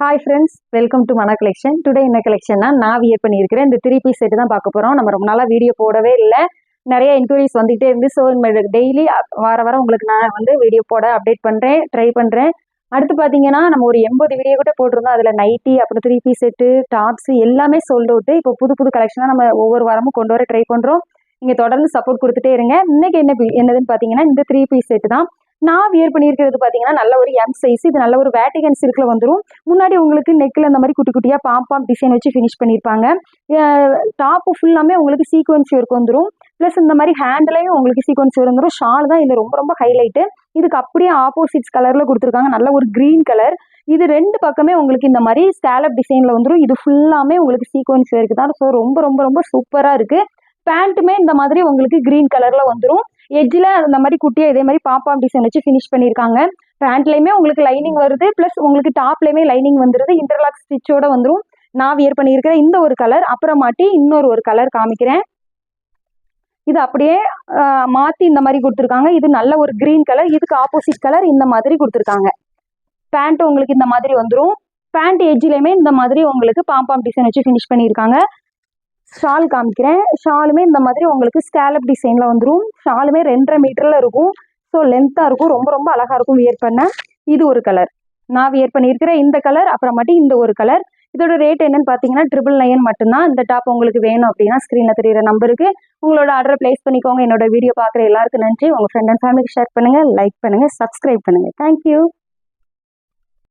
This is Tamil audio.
Hi friends, welcome to Mana collection. Today என்ன கலெக்ஷன்னா நான் வியர் பண்ணியிருக்கிறேன். இந்த 3 பீஸ் செட்டு தான் பார்க்க போகிறோம். நம்ம ரொம்ப நாளாக வீடியோ போடவே இல்லை. நிறைய என்கொயரிஸ் வந்துகிட்டே இருந்து ஸோ டெய்லி வார உங்களுக்கு நான் வந்து வீடியோ போட அப்டேட் பண்ணுறேன், ட்ரை பண்ணுறேன். அடுத்து பார்த்தீங்கன்னா நம்ம ஒரு 80 வீடியோ கூட போட்டிருந்தோம். அதில் நைட்டி, அப்புறம் 3 பீஸ் செட்டு, டாப்ஸ் எல்லாமே சோல்ட் அவுட்டு. இப்போ புது புது கலெக்ஷனாக நம்ம ஒவ்வொரு வாரமும் கொண்டு வர ட்ரை பண்ணுறோம். நீங்கள் தொடர்ந்து சப்போர்ட் கொடுத்துட்டே இருங்க. இன்னைக்கு என்னதுன்னு பார்த்தீங்கன்னா இந்த 3 பீஸ் செட்டு தான். நான் வியர் பண்ணியிருக்கிறது பார்த்தீங்கன்னா நல்ல ஒரு எம் சைஸ். இது நல்ல ஒரு வேட்டிகன் சில்கில் வந்துடும். முன்னாடி உங்களுக்கு நெக்கில் இந்த மாதிரி குட்டி குட்டியாக பாம்பாம் டிசைன் வச்சு ஃபினிஷ் பண்ணியிருப்பாங்க. டாப்பு ஃபுல்லாமே உங்களுக்கு சீக்வன்ஸ் ஒர்க் வந்துடும். ப்ளஸ் இந்த மாதிரி ஹேண்ட்லையும் உங்களுக்கு சீக்வன்ஸ் வந்துடும். ஷால் தான் இதில் ரொம்ப ரொம்ப ஹைலைட்டு. இதுக்கு அப்படியே ஆப்போசிட்ஸ் கலரில் கொடுத்துருக்காங்க. நல்ல ஒரு க்ரீன் கலர். இது ரெண்டு பக்கமே உங்களுக்கு இந்த மாதிரி ஸ்காலப் டிசைனில் வந்துடும். இது ஃபுல்லாமே உங்களுக்கு சீக்வன்ஸ் ஒர்க் தான். ஸோ ரொம்ப ரொம்ப ரொம்ப சூப்பராக இருக்குது. பேண்ட்டுமே இந்த மாதிரி உங்களுக்கு க்ரீன் கலரில் வந்துடும். எட்ஜில் அந்த மாதிரி குட்டியாக இதே மாதிரி பாப்பாம் டிசைன் வச்சு ஃபினிஷ் பண்ணியிருக்காங்க. பேண்ட்லேயுமே உங்களுக்கு லைனிங் வருது, ப்ளஸ் உங்களுக்கு டாப்லேயுமே லைனிங் வந்துடுது. இன்டர்லாக் ஸ்டிச்சோட வந்துடும். நான் வியர் பண்ணியிருக்கிற இந்த ஒரு கலர், அப்புறமாட்டி இன்னொரு கலர் காமிக்கிறேன். இது அப்படியே மாற்றி இந்த மாதிரி கொடுத்துருக்காங்க. இது நல்ல ஒரு க்ரீன் கலர். இதுக்கு ஆப்போசிட் கலர் இந்த மாதிரி கொடுத்துருக்காங்க. பேண்ட்டு உங்களுக்கு இந்த மாதிரி வந்துடும். பேண்ட் எட்ஜிலையுமே இந்த மாதிரி உங்களுக்கு பாம்பாம் டிசைன் வச்சு ஃபினிஷ் பண்ணியிருக்காங்க. ஷால் காமிக்கிறேன். ஷாலுமே இந்த மாதிரி உங்களுக்கு ஸ்காலப் டிசைனில் வந்துடும். ஷாலுமே 2.5 மீட்டரில் இருக்கும். ஸோ லென்த்தாக இருக்கும். ரொம்ப ரொம்ப அழகாக இருக்கும் வியர் பண்ண. இது ஒரு கலர். நான் வியர் பண்ணியிருக்கிற இந்த கலர், அப்புறமாட்டி இந்த ஒரு கலர். இதோட ரேட் என்னன்னு பார்த்தீங்கன்னா 999 மட்டும்தான். இந்த டாப் உங்களுக்கு வேணும் அப்படின்னா ஸ்க்ரீனில் தெரியுற நம்பருக்கு உங்களோட ஆர்டரை ப்ளேஸ் பண்ணிக்கோங்க. என்னோட வீடியோ பார்க்குற எல்லாருக்கும் நன்றி. உங்கள் ஃப்ரெண்ட் அண்ட் ஃபேமிலிக்கு ஷேர் பண்ணுங்கள், லைக் பண்ணுங்கள், சப்ஸ்கிரைப் பண்ணுங்கள். தேங்க்யூ.